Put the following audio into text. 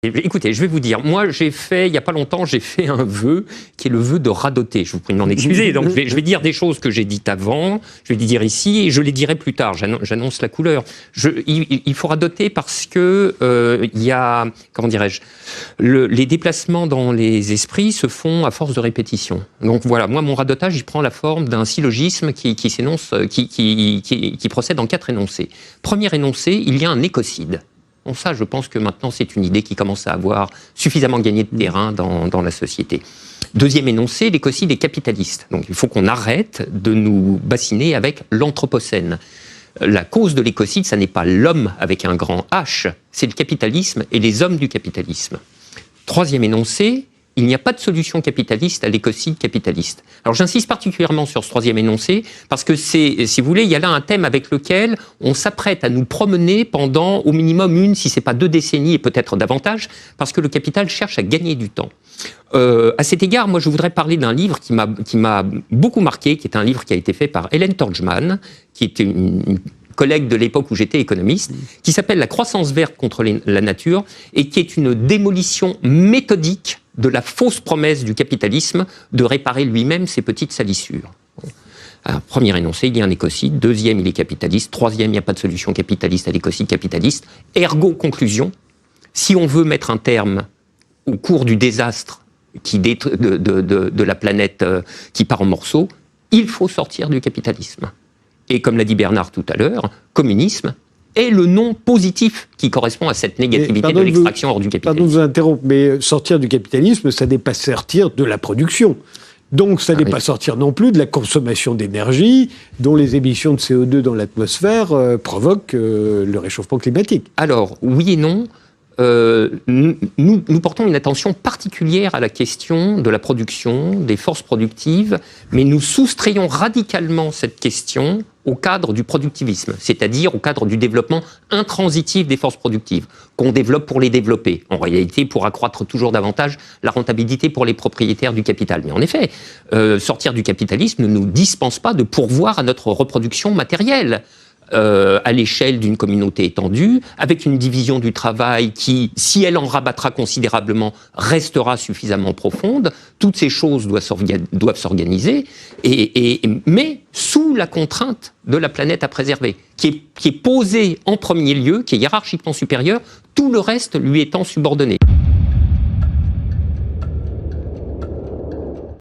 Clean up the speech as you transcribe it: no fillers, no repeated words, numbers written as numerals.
Écoutez, je vais vous dire, moi il n'y a pas longtemps, j'ai fait un vœu qui est le vœu de radoter. Je vous prie de m'en excuser. Donc je vais dire des choses que j'ai dites avant, je vais les dire ici et je les dirai plus tard. J'annonce la couleur. Il faut radoter parce que il y a, comment dirais-je, les déplacements dans les esprits se font à force de répétition. Donc voilà, moi mon radotage, il prend la forme d'un syllogisme qui procède en 4 énoncés. Premier énoncé, il y a un écocide. Bon, ça, je pense que maintenant, c'est une idée qui commence à avoir suffisamment gagné de terrain dans la société. Deuxième énoncé, l'écocide est capitaliste. Donc, il faut qu'on arrête de nous bassiner avec l'anthropocène. La cause de l'écocide, ça n'est pas l'homme avec un grand H, c'est le capitalisme et les hommes du capitalisme. Troisième énoncé, il n'y a pas de solution capitaliste à l'écocide capitaliste. Alors j'insiste particulièrement sur ce troisième énoncé, parce que c'est, si vous voulez, il y a là un thème avec lequel on s'apprête à nous promener pendant au minimum 1, si ce n'est pas 2 décennies, et peut-être davantage, parce que le capital cherche à gagner du temps. À cet égard, moi je voudrais parler d'un livre qui m'a beaucoup marqué, qui est un livre qui a été fait par Hélène Torgman, qui était une collègue de l'époque où j'étais économiste, qui s'appelle « La croissance verte contre la nature » et qui est une démolition méthodique de la fausse promesse du capitalisme de réparer lui-même ses petites salissures. Alors, premier énoncé, il y a un écocide. Deuxième, il est capitaliste. Troisième, il n'y a pas de solution capitaliste à l'écocide capitaliste. Ergo, conclusion, si on veut mettre un terme au cours du désastre de la planète qui part en morceaux, il faut sortir du capitalisme. Et comme l'a dit Bernard tout à l'heure, communisme est le nom positif qui correspond à cette négativité de l'extraction hors du capitalisme. Pardon de vous interrompre, mais sortir du capitalisme, ça n'est pas sortir de la production. Donc ça n'est pas sortir non plus de la consommation d'énergie, dont les émissions de CO2 dans l'atmosphère provoquent le réchauffement climatique. Alors, oui et non. Nous portons une attention particulière à la question de la production, des forces productives, mais nous soustrayons radicalement cette question au cadre du productivisme, c'est-à-dire au cadre du développement intransitif des forces productives, qu'on développe pour les développer, en réalité pour accroître toujours davantage la rentabilité pour les propriétaires du capital. Mais en effet, sortir du capitalisme ne nous dispense pas de pourvoir à notre reproduction matérielle. À l'échelle d'une communauté étendue, avec une division du travail qui, si elle en rabattra considérablement, restera suffisamment profonde. Toutes ces choses doivent s'organiser, mais sous la contrainte de la planète à préserver, qui est posée en premier lieu, qui est hiérarchiquement supérieure, tout le reste lui étant subordonné.